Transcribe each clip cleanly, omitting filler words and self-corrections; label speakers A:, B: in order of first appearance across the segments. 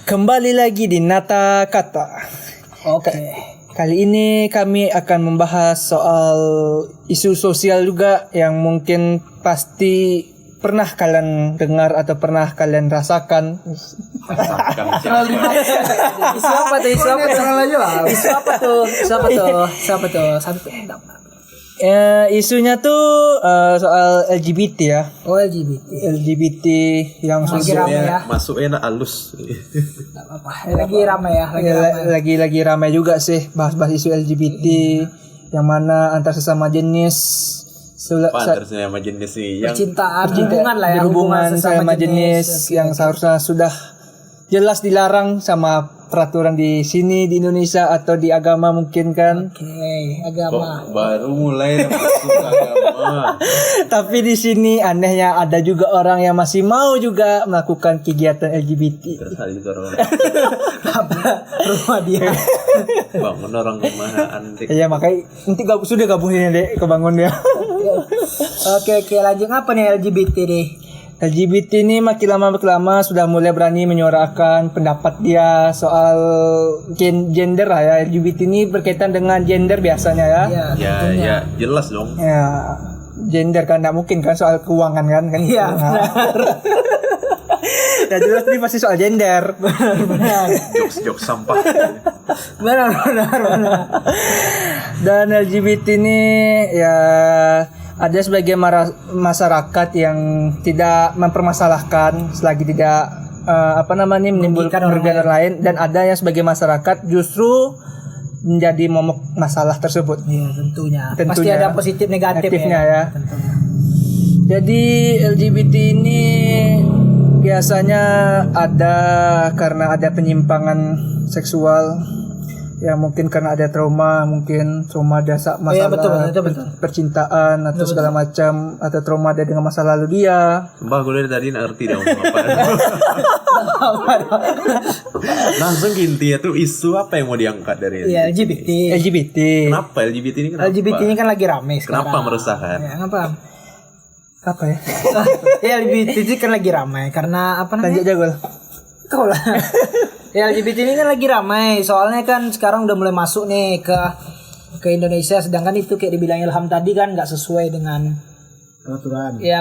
A: Kembali lagi di Nata Kata.
B: Oke.
A: Kali ini kami akan membahas soal isu sosial juga yang mungkin pasti pernah kalian dengar atau pernah kalian rasakan.
B: Siapa tuh?
A: Isunya tuh soal LGBT ya.
B: Oh, LGBT
A: yang
B: lagi ramai ya.
C: Masuk enak halus.
B: Enggak apa-apa. Lagi ramai ya,
A: lagi ramai juga sih bahas-bahas isu LGBT yang mana antar sesama jenis
C: Pantasnya sama jenis sih yang
B: percintaan, hubungan lah ya,
A: hubungan sama jenis yang seharusnya sudah jelas dilarang sama peraturan di sini di Indonesia atau di agama mungkin kan.
B: Oke, agama.
C: kok baru mulai masuk agama.
A: Tapi di sini anehnya ada juga orang yang masih mau juga melakukan kegiatan LGBT.
C: Terus hari itu orang
B: Apa rumah dia?
C: bangun orang rumahan.
A: Iya makanya nanti sudah gabungin deh kebangun ya.
B: Oke, lanjut apa nih LGBT deh?
A: LGBT ini makin lama sudah mulai berani menyuarakan pendapat dia soal gender lah ya. LGBT ini berkaitan dengan gender biasanya ya.
C: Ya jelas dong.
A: Ya gender kan tidak mungkin kan soal keuangan kan.
B: Iya.
A: Ya jelas ini pasti soal gender.
B: Benar.
C: Jokes sampah.
B: Benar. Dan
A: LGBT ini ya ada sebagian masyarakat yang tidak mempermasalahkan selagi tidak menimbulkan orang lain, dan ada yang sebagai masyarakat justru menjadi momok masalah tersebut.
B: Iya, tentunya. Pasti ada positif negatifnya
A: ya.
B: Tentunya.
A: Jadi LGBT ini biasanya ada karena ada penyimpangan seksual. Ya mungkin karena ada trauma ada masalah
B: betul.
A: percintaan atau segala macam, atau trauma ada dengan masa lalu dia.
C: Mbak gue dari tadi ngerti dah apa. Langsung inti ya tuh isu apa yang mau diangkat dari
B: Iya, LGBT.
C: Kenapa LGBT ini kenapa?
B: LGBT ini kan lagi rame sekarang.
C: Kenapa meresahkan?
B: Ya, kenapa?
A: Apa ya?
B: Ya LGBT ini kan lagi ramai karena apa namanya?
A: Lanjut jagol.
B: Kau lah. Ya LGBT ini kan lagi ramai. Soalnya kan sekarang udah mulai masuk nih ke Indonesia, sedangkan itu kayak dibilang Ilham tadi kan nggak sesuai dengan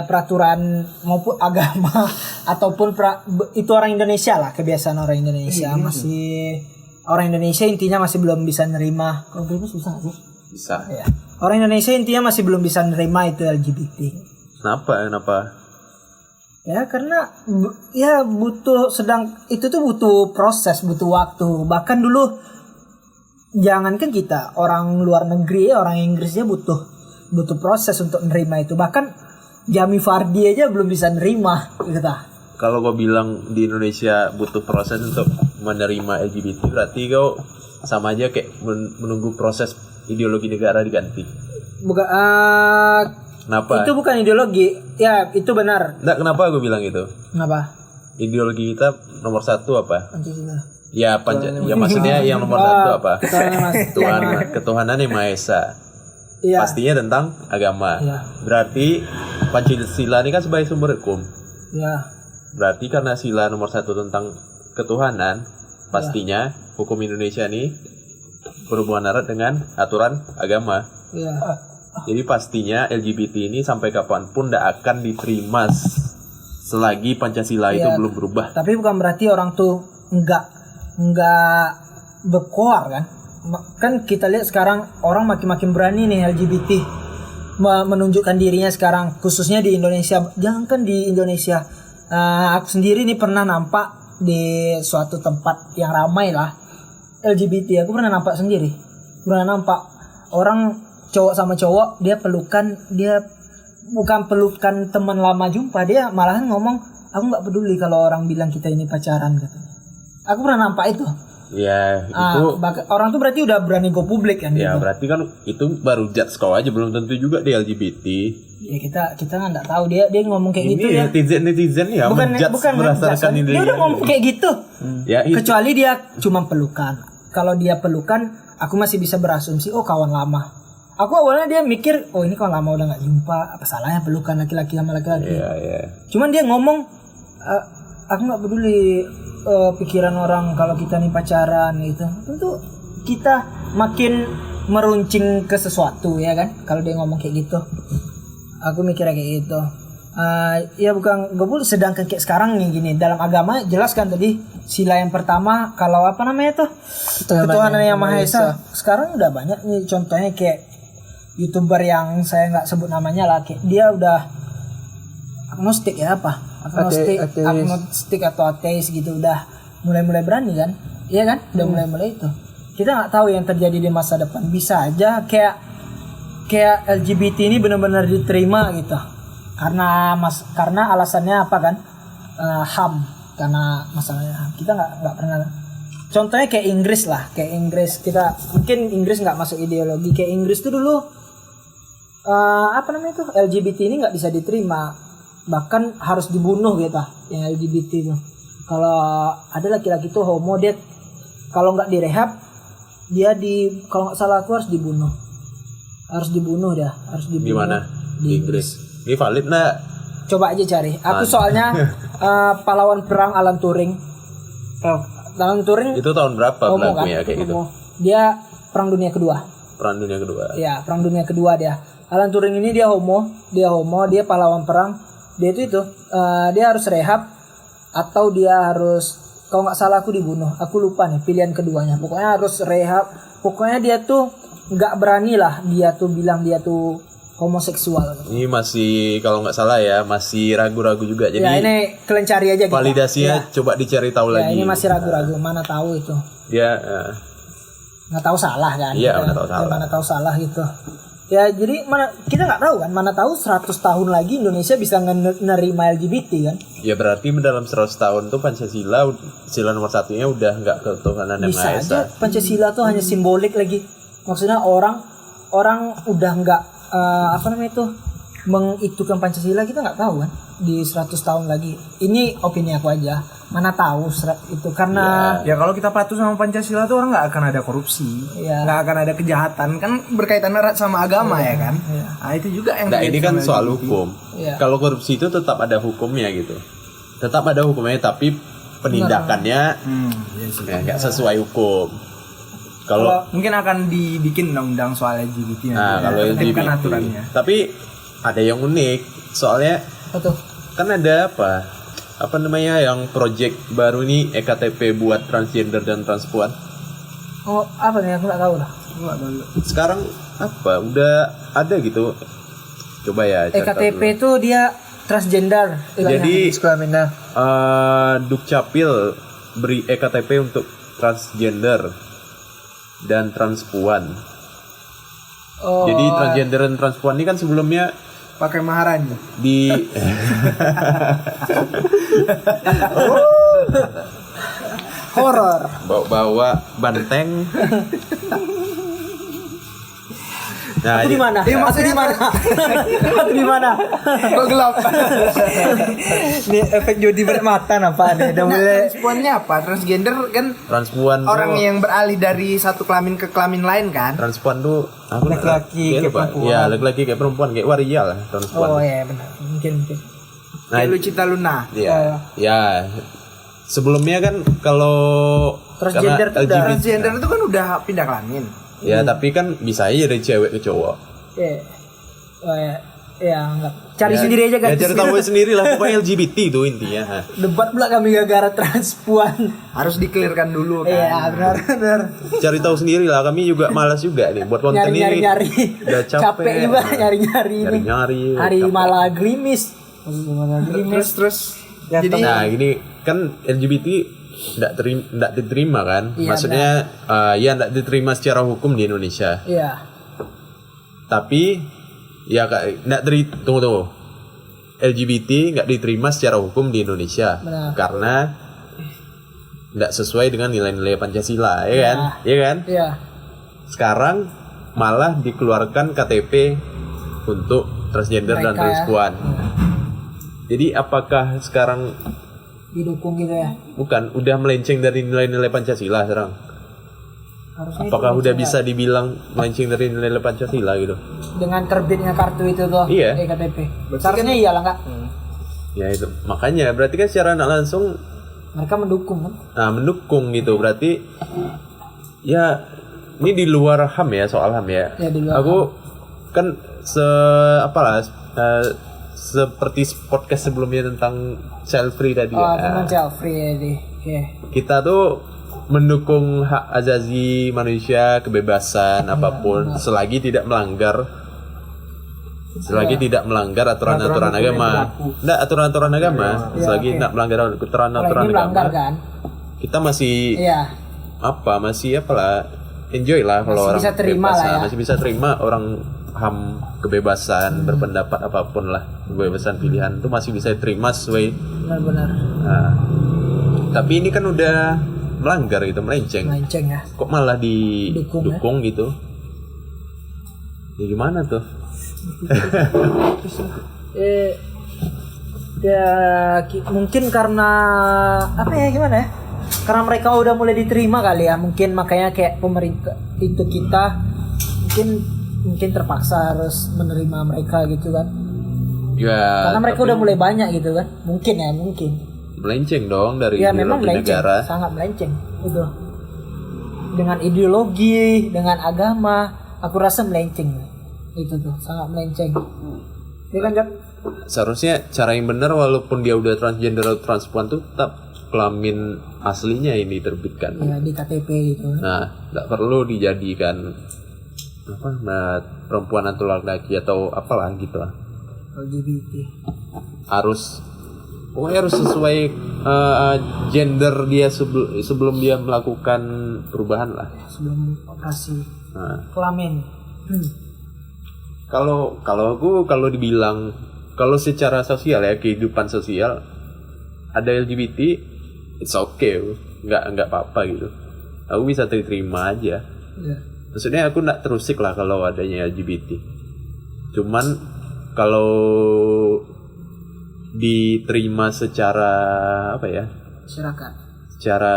B: peraturan maupun agama ataupun itu orang Indonesia lah, kebiasaan orang Indonesia. Masih orang Indonesia intinya masih belum bisa nerima. Kalau belum susah sih.
C: Bisa.
B: Ya. Orang Indonesia intinya masih belum bisa nerima itu LGBT.
C: Kenapa?
B: Ya karena itu tuh butuh proses, butuh waktu. Bahkan dulu jangankan kita, orang luar negeri, orang Inggrisnya butuh proses untuk nerima itu. Bahkan Jamie Vardy aja belum bisa nerima gitu.
C: Kalau gue bilang di Indonesia butuh proses untuk menerima LGBT, berarti kau sama aja kayak menunggu proses ideologi negara diganti. Kenapa?
B: Itu bukan ideologi. Ya, itu benar.
C: Nggak, kenapa gue bilang itu?
B: Kenapa?
C: Ideologi kita nomor satu apa?
B: Pancasila.
C: Ya, maksudnya yang nomor satu apa? Ketuhanan yang Maha Esa.
B: Ya.
C: Pastinya tentang agama.
B: Ya.
C: Berarti Pancasila ini kan sebagai sumber hukum.
B: Ya.
C: Berarti karena sila nomor satu tentang ketuhanan, pastinya hukum Indonesia ini berhubungan erat dengan aturan agama.
B: Ya.
C: Jadi pastinya LGBT ini sampai kapanpun tidak akan diterima selagi Pancasila itu belum berubah.
B: Tapi bukan berarti orang tuh enggak berkoar kan? Kan kita lihat sekarang orang makin berani nih LGBT menunjukkan dirinya sekarang, khususnya di Indonesia. Jangankan di Indonesia, aku sendiri nih pernah nampak di suatu tempat yang ramai lah LGBT. Aku pernah nampak sendiri. Orang cowok sama cowok, dia bukan pelukan teman lama jumpa, dia malahan ngomong, aku nggak peduli kalau orang bilang kita ini pacaran katanya. Aku pernah nampak itu.
C: Ya itu
B: orang tuh berarti udah berani go publik kan.
C: Ya
B: gitu.
C: berarti kan itu baru judge kau aja, belum tentu juga dia LGBT.
B: Ya kita nggak tahu dia ngomong kayak gitu ya.
C: Netizen ya bukan berdasarkan ini.
B: Dia udah ngomong kayak gitu.
C: Ya,
B: kecuali dia cuma pelukan. Kalau dia pelukan, aku masih bisa berasumsi kawan lama. Aku awalnya dia mikir, ini kawan lama udah nggak jumpa, apa salahnya pelukan laki-laki sama laki-laki.
C: Iya.
B: Cuman dia ngomong, aku nggak peduli pikiran orang kalau kita nih pacaran gitu. Tentu kita makin meruncing ke sesuatu ya kan. Kalau dia ngomong kayak gitu. Aku mikirnya kayak gitu. Ya bukan gak boleh, sedangkan kayak sekarang nih gini, dalam agama jelaskan tadi sila yang pertama kalau apa namanya tuh ketuhanan yang Maha Esa. Sekarang udah banyak nih contohnya kayak YouTuber yang saya nggak sebut namanya lah, kayak dia udah agnostik ya apa agnostik atau ateis gitu, udah mulai berani kan, iya kan, udah mulai itu. Kita nggak tahu yang terjadi di masa depan, bisa aja kayak LGBT ini benar-benar diterima gitu. Karena alasannya apa kan? HAM, karena masalahnya kita nggak pernah. Contohnya kayak Inggris lah, kayak Inggris, kita mungkin Inggris nggak masuk ideologi, kayak Inggris tuh dulu apa namanya tuh LGBT ini nggak bisa diterima, bahkan harus dibunuh gitu yang LGBT itu. Kalau ada laki-laki tuh homo, dia kalau nggak direhab dia kalau nggak salah aku harus dibunuh dia.
C: Di mana? Di Inggris. Ini valid nggak?
B: Coba aja cari. Aku soalnya pahlawan perang Alan Turing. Alan Turing
C: Itu tahun berapa
B: homo
C: lagunya
B: kan?
C: kayak gitu?
B: Dia Perang Dunia Kedua.
C: Perang Dunia Kedua.
B: Ya, Perang Dunia Kedua dia. Alan Turing ini dia homo, dia pahlawan perang. Dia itu dia harus rehab atau dia harus, kalau nggak salah aku dibunuh. Aku lupa nih pilihan keduanya. Pokoknya harus rehab. Pokoknya dia tuh nggak berani lah dia tuh bilang dia tuh homoseksual.
C: Ini masih kalau nggak salah ya masih ragu-ragu juga. Jadi
B: ya ini kalian cari aja gitu.
C: validasinya coba dicari tahu
B: Ya,
C: lagi.
B: ini masih ragu-ragu, mana tahu itu.
C: Ya.
B: Nggak tahu salah kan.
C: Iya,
B: Kita-
C: nggak tahu salah.
B: Mana tahu salah gitu. Ya jadi kita nggak tahu kan, mana tahu 100 tahun lagi Indonesia bisa menerima LGBT kan.
C: Ya berarti dalam 100 tahun tuh Pancasila sila nomor satunya udah nggak ketuhanan yang
B: Bisa
C: Maha Esa.
B: aja Pancasila tuh hanya simbolik lagi. Maksudnya orang udah nggak apa namanya itu mengitukan Pancasila, kita nggak tahu kan di 100 tahun lagi. Ini opini aku aja. Mana tahu itu karena
D: Ya kalau kita patuh sama Pancasila tuh orang nggak akan ada korupsi,
B: Iya.
D: nggak akan ada kejahatan, kan berkaitan erat sama agama ya kan.
B: Iya.
D: Nah itu juga yang
C: Nah ini kan
D: sama
C: soal
D: LGBT.
C: hukum.
B: Iya.
C: Kalau korupsi itu tetap ada hukumnya gitu. Tetap ada hukumnya tapi penindakannya
D: Iya sih.
C: ya, nggak sesuai hukum. Kalau
D: Mungkin akan dibikin undang-undang soal LGBT.
C: nah kalau
D: Tertibkan
C: LGBT.
D: aturannya.
C: Tapi ada yang unik soalnya
B: apa tuh?
C: kan ada apa namanya yang project baru ini EKTP buat transgender dan transpuan.
B: Oh apa nih, aku nggak tahu lah.
C: Sekarang apa udah ada gitu. Coba ya cari tahu
B: EKTP
C: dulu.
B: itu dia transgender.
C: Jadi
A: Kelaminnya.
C: Dukcapil beri EKTP untuk transgender dan transpuan.
B: Oh,
C: Jadi transgender dan transpuan ini kan sebelumnya
D: Pakai Maharani.
C: di
B: horor.
C: bawa banteng. Nah,
B: Aku
C: ini
B: di mana? Aku di mana? Aku di mana?
D: Kok gelap?
B: Ini efek jodi bermata apa nih? Udah mulai
D: Transpuannya apa? Transgender kan
C: transpuan
D: orang
C: tuh,
D: yang beralih dari satu kelamin ke kelamin lain kan?
C: transpuan tuh aku
B: Laki-laki
C: kayak
B: kayak perempuan.
C: Ya, laki-laki kayak perempuan kayak waria lah transpuan.
B: Oh ya benar. Mungkin.
C: Nah,
D: Kayak Lucita Luna.
C: ya, ya. Sebelumnya kan kalau
B: Transgender
C: karena
B: tuh udah-
C: LGBT,
D: Transgender itu kan udah pindah kelamin.
C: ya tapi kan bisa aja dari cewek ke cowok.
B: Oh ya enggak. Cari sendiri aja kan.
C: Ya cari tahu sendiri lah pokoknya LGBT itu intinya.
B: Debat pula kami gara-gara transpuan.
D: Harus dikelirkan dulu kan.
B: Iya benar.
C: Cari tahu sendiri lah, kami juga malas juga nih buat konten ini.
B: Nyari.
C: Udah capek.
B: juga nyari-nyari ini.
C: Nyari-nyari.
B: Hari
C: capek.
B: malah gerimis. Malah gerimis.
D: Terus
B: Ya,
D: jadi
C: Nah ini kan LGBT nggak diterima kan,
B: Iya,
C: maksudnya ya nggak diterima secara hukum di Indonesia.
B: Iya.
C: Tapi ya tunggu. LGBT nggak diterima secara hukum di Indonesia
B: Benar.
C: karena nggak sesuai dengan nilai-nilai Pancasila, ya kan? Iya kan?
B: Iya.
C: Sekarang malah dikeluarkan KTP untuk transgender dan
B: Mereka, ya.
C: transpuan. Jadi apakah sekarang
B: Didukung gitu ya.
C: bukan udah melenceng dari nilai-nilai Pancasila sekarang?
B: Harusnya
C: Apakah
B: itu
C: udah bisa dibilang melenceng dari nilai-nilai Pancasila gitu?
B: dengan terbitnya kartu itu tuh.
C: Iya.
B: EKTP. Seharusnya iyalah enggak?
C: Ya itu makanya berarti kan secara nggak langsung
B: Mereka mendukung kan?
C: Nah, mendukung gitu berarti ya ini di luar HAM ya, soal HAM ya.
B: Ya, di luar
C: Aku kan seperti podcast sebelumnya tentang child free tadi
B: Oh,
C: ya.
B: tentang child free ya deh. Oke.
C: Kita tuh mendukung hak azazi manusia, kebebasan apapun selagi tidak melanggar aturan-aturan agama. Enggak, aturan-aturan agama. Selagi tidak melanggar aturan-aturan
B: Kalau ini
C: agama.
B: melanggar kan?
C: Kita masih
B: Iya.
C: masih enjoy lah kalau
B: Masih
C: orang
B: bisa terima
C: kebebasan.
B: lah ya.
C: Masih bisa terima orang HAM kebebasan berpendapat apapun lah, kebebasan pilihan itu masih bisa diterima sesuai.
B: Benar-benar
C: Nah, tapi ini kan udah melanggar gitu, melenceng.
B: ya.
C: Kok malah didukung gitu? Ya gimana tuh?
B: Mungkin karena apa ya, gimana ya? Karena mereka udah mulai diterima kali ya, mungkin makanya kayak pemerintah itu kita mungkin terpaksa harus menerima mereka gitu kan.
C: Ya.
B: Karena mereka
C: tapi
B: udah mulai banyak gitu kan. Mungkin.
C: melenceng dong dari
B: Ya memang
C: ideologi
B: melenceng,
C: negara.
B: sangat melenceng itu. Dengan ideologi, dengan agama, aku rasa melenceng. Itu tuh, sangat melenceng. Iya kan, Jok?
C: Seharusnya cara yang benar walaupun dia udah transgender atau transpuan tuh tetap kelamin aslinya ini diterbitkan.
B: Ya di KTP gitu.
C: Nah, nggak perlu dijadikan perempuan atau laki-laki atau apalah gitu lah.
B: LGBT.
C: Pokoknya harus sesuai gender dia sebelum dia melakukan perubahan lah.
B: Sebelum operasi
C: Nah,
B: kelamin.
C: kalau dibilang kalau secara sosial ya, kehidupan sosial ada LGBT, it's okay, nggak apa-apa gitu. Aku bisa terima aja.
B: Ya.
C: Maksudnya aku nggak terusik lah kalau adanya LGBT. Cuman kalau diterima secara apa ya?
B: Masyarakat.
C: Secara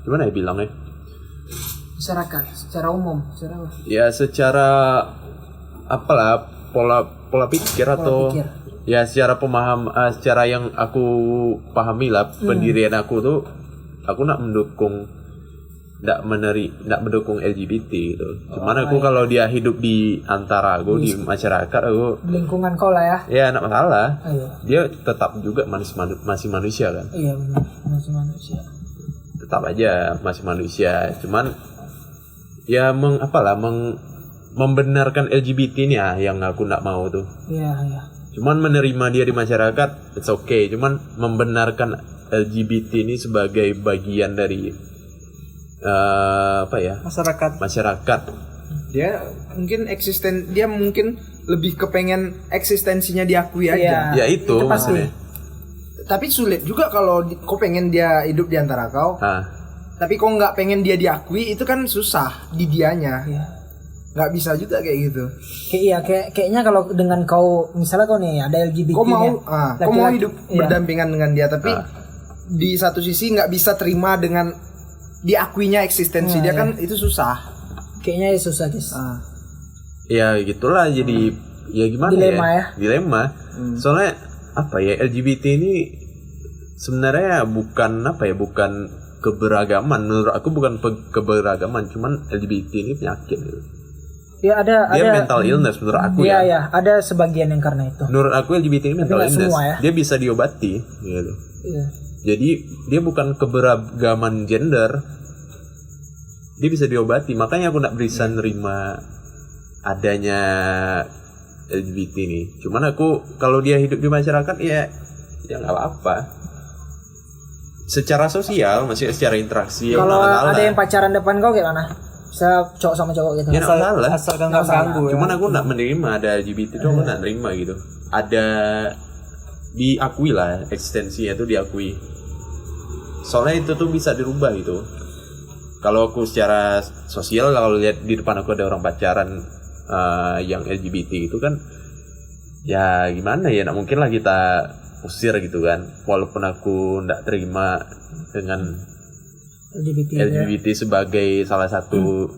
C: gimana ya bilangnya?
B: Masyarakat secara umum, secara apa?
C: Ya secara apalah pola pikir atau
B: pikir.
C: ya secara secara yang aku pahami lah pendirian aku tuh, aku nak mendukung LGBT gitu. Cuman aku kalau dia hidup di antara aku di masyarakat aku
B: Lingkungan kau lah ya.
C: ya enggak masalah.
B: Ayo.
C: Dia tetap juga masih manusia kan.
B: Iya benar, masih manusia.
C: Tetap aja masih manusia. Cuman ya membenarkan LGBT ini yang aku enggak mau tuh.
B: Iya.
C: Cuman menerima dia di masyarakat it's okay. Cuman membenarkan LGBT ini sebagai bagian dari masyarakat.
D: Dia mungkin lebih kepengen eksistensinya diakui aja.
C: Ya itu
B: pasti.
C: maksudnya.
D: Tapi sulit juga kalau kau pengen dia hidup di antara kau. Tapi kau nggak pengen dia diakui, itu kan susah di dianya.
B: Iya.
D: Nggak bisa juga kayak gitu.
B: Kayaknya kalau dengan kau misalnya kau nih ada LGBT
D: Kau mau hidup berdampingan dengan dia, tapi di satu sisi nggak bisa terima dengan diakuinya eksistensi dia kan itu susah.
B: Kayaknya susah guys.
C: Ya gitulah, jadi ya gimana dilema. Soalnya LGBT ini sebenarnya bukan keberagaman. Menurut aku bukan keberagaman, cuman LGBT ini penyakit gitu.
B: Ya ada
C: mental illness menurut aku ya.
B: Iya, ada sebagian yang karena itu.
C: Menurut aku LGBT ini mental illness.
B: Semua, ya?
C: Dia bisa diobati gitu.
B: Iya.
C: Jadi dia bukan keberagaman gender. Dia bisa diobati. Makanya aku gak bisa nerima adanya LGBT ini. Cuman aku kalau dia hidup di masyarakat ya gak apa-apa. Secara sosial, masih secara interaksi.
B: Kalau ada yang pacaran depan kau gimana? Bisa cowok sama cowok gitu.
C: Ya gak masalah.
A: Asalkan nggak ganggu.
C: Cuman aku gak menerima ada LGBT itu, aku gak menerima gitu. Ada diakui lah, eksistensinya itu diakui. Soalnya itu tuh bisa dirubah gitu. Kalau aku secara sosial, kalau lihat di depan aku ada orang pacaran yang LGBT itu kan, ya gimana ya, nggak mungkin lah kita usir gitu kan. Walaupun aku nggak terima dengan LGBT sebagai salah satu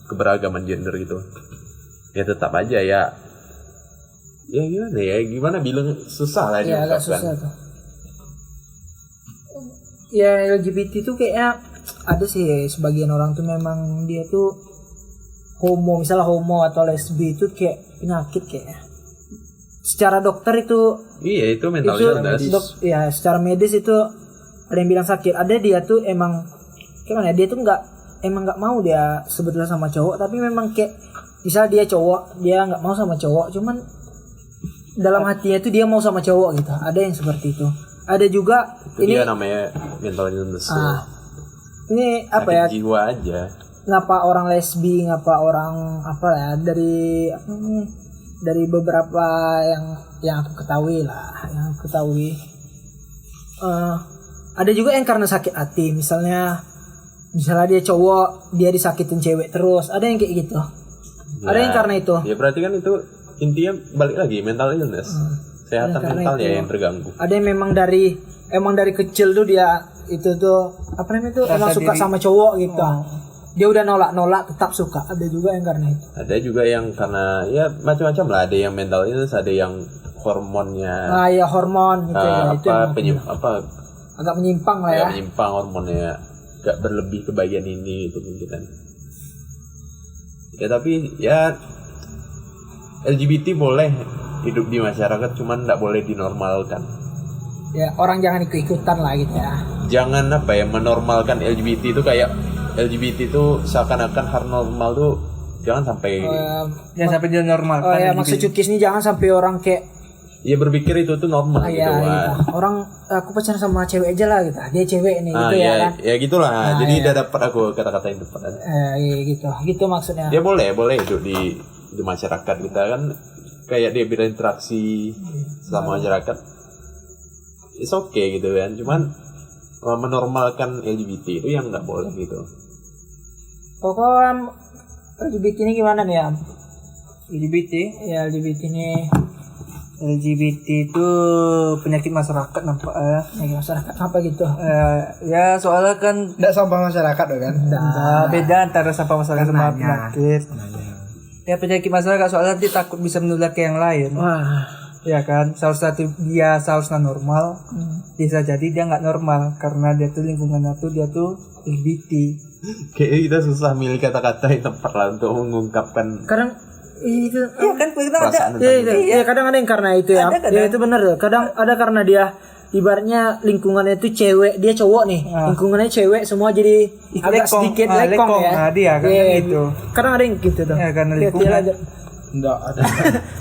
C: keberagaman gender gitu, ya tetap aja ya Ya gimana bilang susah lah
B: Ya agak
C: diungkapkan.
B: susah tuh. Ya LGBT tuh kayaknya ada sih sebagian orang tuh memang dia tuh homo, misalnya homo atau lesbi itu kayak penyakit kayaknya. Secara dokter itu
C: Iya itu mental
B: itu
C: illness.
B: ya secara medis itu ada yang bilang sakit. Ada dia tuh emang gimana ya, dia tuh nggak mau dia sebetulnya sama cowok, tapi memang kayak misalnya dia cowok, dia nggak mau sama cowok, cuman dalam hatinya tuh dia mau sama cowok gitu. Ada yang seperti itu. Ada juga
C: Itu
B: ini
C: dia namanya mental illness.
B: ini apa
C: Sakit
B: ya?
C: jiwa aja.
B: Ngapa orang lesbi, ngapa orang apa ya, dari apa nih, dari beberapa yang aku ketahui ada juga yang karena sakit hati, misalnya dia cowok, dia disakitin cewek terus, ada yang kayak gitu. Ada yang karena itu.
C: Ya berarti kan itu intinya balik lagi mental illness. Kesehatan mentalnya yang terganggu.
B: Ada yang memang dari kecil tuh dia itu tuh apa namanya tuh emang suka sama cowok gitu. Dia udah nolak tetap suka. Ada juga yang karena itu.
C: Ada juga yang karena ya macam-macam lah. Ada yang mental illness, ada yang hormonnya.
B: Ya hormon gitu ya. Itu yang agak menyimpang lah ya.
C: Menyimpang hormonnya, gak berlebih ke bagian ini itu mungkin kan. Ya tapi ya LGBT boleh hidup di masyarakat, cuman nggak boleh dinormalkan.
B: Ya orang jangan ikut-ikutan lah gitu ya.
C: Jangan menormalkan LGBT itu kayak LGBT itu seakan-akan hal normal tuh jangan sampai.
A: Jangan sampai dia normal.
B: Ya maksud Cukis ini jangan sampai orang kayak
C: ya berpikir itu tuh normal gitu.
B: Gitu. Orang aku pacaran sama cewek aja lah gitu. Dia cewek nih gitu ya kan.
C: Ya gitulah. Jadi udah dapat aku kata-kata yang tepat.
B: Iya gitu maksudnya.
C: Dia boleh hidup di masyarakat kita kan, kayak dia berinteraksi sama masyarakat. It's okay gitu kan. Cuman menormalkan LGBT itu yang nggak boleh gitu.
B: Pokoknya LGBT ini gimana nih ya?
A: LGBT itu penyakit masyarakat nampak ya.
B: Penyakit masyarakat apa gitu?
A: Ya soalnya kan
D: Nggak sampah masyarakat loh kan.
A: beda antara sampah masyarakat sama penyakit. Ya penyakit masyarakat soalnya dia takut bisa menular ke yang lain.
B: Wah.
A: Ya kan, salah satu dia seharusnya normal, bisa jadi dia nggak normal karena dia tuh lingkungannya tuh dia tuh LGBT.
C: Kayak kita susah milih kata-kata yang tepat lah untuk mengungkapkan.
B: Kadang itu
A: Iya kan, kadang ada.
C: Perasaan
B: Iya, kadang ada yang karena itu ya.
A: Ada.
B: Ya itu benar tuh. Kadang ada karena dia ibaratnya lingkungannya itu cewek, dia cowok nih. Lingkungannya cewek semua jadi agak
A: lekong.
B: sedikit
A: Lekong.
B: lekong ya.
A: Nah, dia kan gitu.
B: Kadang ada yang gitu tuh.
A: Ya karena
B: Kayak
A: lingkungan.
B: dia aja
D: Enggak ada.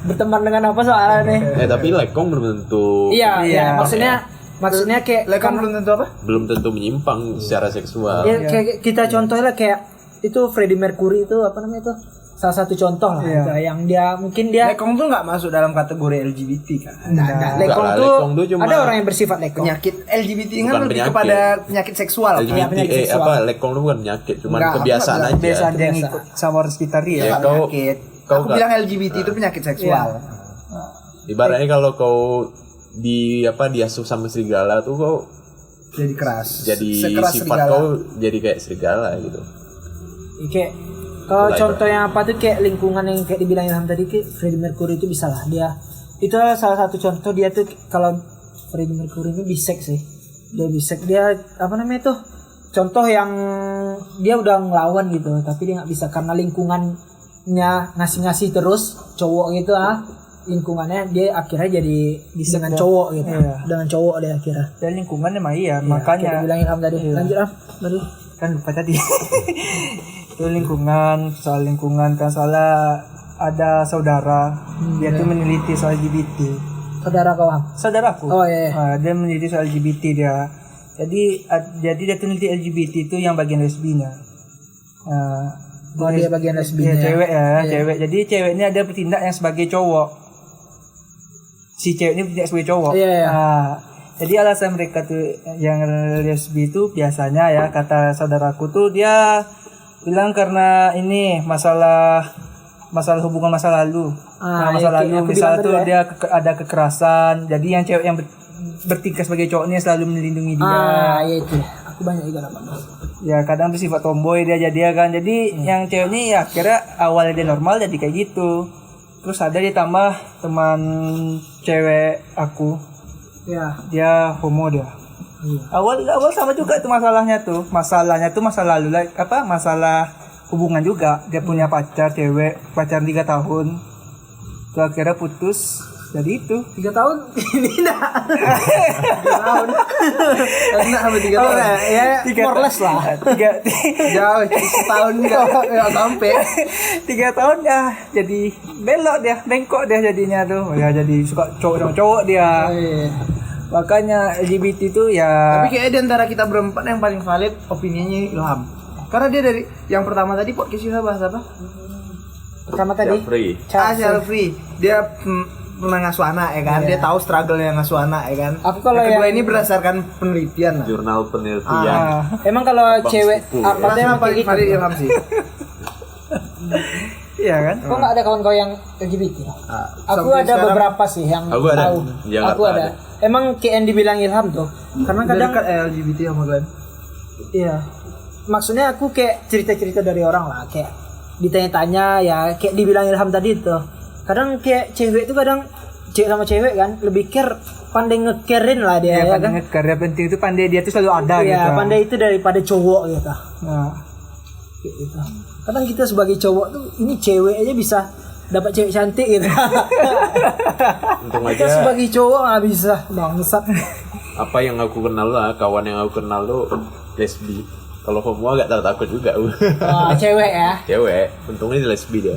B: berteman dengan apa soalnya nih.
C: Tapi lekong belum tentu.
B: Iya, maksudnya kayak
D: Lekong belum tentu apa?
C: Belum tentu menyimpang secara seksual.
B: ya, kayak kita contohnya lah kayak itu Freddie Mercury itu apa namanya itu salah satu contoh lah gitu, yang dia mungkin dia
D: Lekong tuh nggak masuk dalam kategori LGBT kan.
B: lekong
C: Enggak lah,
B: tuh
C: lekong tuh cuma
B: ada orang yang bersifat lekong.
D: Penyakit LGBT
C: Bukan
D: kan lebih
C: penyakit.
D: kepada penyakit seksual.
C: LGBT
B: penyakit seksual.
C: lekong itu bukan penyakit, cuman
D: Enggak,
C: kebiasaan
D: enggak,
C: aja.
A: Biasa dia ngikut sama orang sekitar dia.
C: Ya,
D: Bukan
C: kau-
D: penyakit.
C: kau
D: Aku
C: nggak-
D: bilang LGBT itu penyakit seksual.
C: Ibaratnya kalau kau diasuh sama serigala tuh kau
D: Jadi keras.
C: jadi
D: Sekeras
C: sifat
D: serigala.
C: kau jadi kayak serigala gitu.
B: Kayak kalau
C: Itulah
B: contoh yang apa tuh kayak lingkungan yang kayak dibilang Ilham tadi, kayak Freddie Mercury itu bisa lah dia. Itu salah satu contoh dia tuh kalau Freddie Mercury ini bisex sih. Dia bisex, dia apa namanya tuh? Contoh yang dia udah ngelawan gitu, tapi dia nggak bisa karena lingkungannya ngasih terus cowok gitu lingkungannya dia akhirnya jadi dengan cowok gitu.
A: Iya.
B: Dengan cowok dia akhirnya.
A: Dan lingkungannya mah iya,
B: Kayak
A: makanya
B: dibilang Ilham tadi. Lanjut baru.
A: kan lupa tadi. Itu lingkungan, soal lingkungan kan soalnya ada saudara dia tuh meneliti soal LGBT.
B: Saudara kau.
A: Saudaraku.
B: Oh iya.
A: Dia meneliti soal LGBT dia. Jadi dia tuh meneliti LGBT itu yang bagian lesbinya.
B: Dia bagian lesbinya.
A: Iya, cewek ya, cewek. Jadi cewek ini ada bertindak yang sebagai cowok. Si cewek ini bertindak sebagai cowok.
B: Iya.
A: Jadi alasan mereka tuh yang lesbi itu biasanya ya kata saudaraku tuh dia bilang karena ini masalah hubungan masa lalu. Masa lalu
B: aku
A: misal
B: bilang
A: tuh
B: tadi
A: dia ada kekerasan. Jadi yang cewek yang bertingkah sebagai cowok ini selalu melindungi dia.
B: Iya itu. Aku banyak juga dapat.
A: Ya kadang bersifat tomboy dia jadi kan. Jadi yang cewek ini ya akhirnya awalnya dia normal jadi kayak gitu. Terus ada ditambah teman cewek aku,
B: Ya.
A: dia homo dia. Awal sama juga tuh masalahnya tuh masa lalu masalah hubungan juga. Dia punya pacar cewek, pacaran 3 tahun. Terus akhirnya putus. Jadi itu
B: 3 tahun ini dah.
D: 3 tahun. Enak sampai 3 tahun.
B: Ya, more or less lah.
D: Jauh, setahun enggak sampai.
A: 3 tahun ya jadi bengkok dia jadinya tuh. Ya jadi suka cowok sama cowok dia. Makanya LGBT itu ya.
D: Tapi kayaknya di antara kita berempat yang paling valid opininya Ilham. Karena dia dari yang pertama tadi podcast kita bahas apa?
B: Pertama tadi.
C: Free.
D: Free. Dia pernah ngasuh anak ya kan. Dia tahu struggle-nya ngasuh anak ya kan.
B: Aku kalau
D: yang kedua
B: yang-
D: ini berdasarkan penelitian lah.
C: Jurnal penelitian.
B: Emang kalau cewek
C: sepupu,
B: apa
D: Yang
B: yang
D: paling
B: kayak gitu?
D: valid Ilham sih.
A: Iya kan?
B: Kok nggak ada kawan-kawan yang LGBT? Aku
D: Sampai
B: ada
D: sekarang
B: beberapa sih yang
C: Aku ada.
B: tahu.
C: Jakarta
B: Aku ada. Emang kayak yang dibilang Ilham tuh. Karena kadang
D: dekat LGBT sama Glenn.
B: iya. Maksudnya aku kayak cerita-cerita dari orang lah, kayak ditanya-tanya ya, kayak dibilang Ilham tadi tuh. Kadang kayak cewek tuh kadang cewek sama cewek kan lebih care, pandai nge-carein lah dia ya, kan.
A: Karya penting itu pandai dia tuh selalu ada
B: Iya,
A: gitu.
B: pandai itu daripada cowok gitu.
A: Nah,
B: Kayak gitu. Kadang kita sebagai cowok tuh ini cewek aja bisa dapat cewek cantik gitu.
C: Untung
B: Kita
C: aja
B: sebagai cowok nggak bisa, bangsat.
C: apa yang aku kenal lah, kawan yang aku kenal tuh lesbi. Kalau homo agak takut juga.
B: Wah, cewek ya.
C: Cewek, untungnya dia lesbi dia.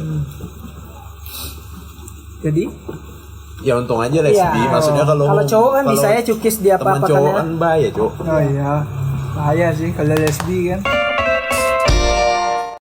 A: jadi
C: Ya untung aja lesbi.
B: Iya.
C: Maksudnya kalau
B: cowok kan
C: kalau
B: bisa ya cukis dia
C: teman
B: apa-apa
C: cowok
B: kan ya.
C: kan bahaya, Cok.
A: oh iya bahaya sih kalau lesbi kan.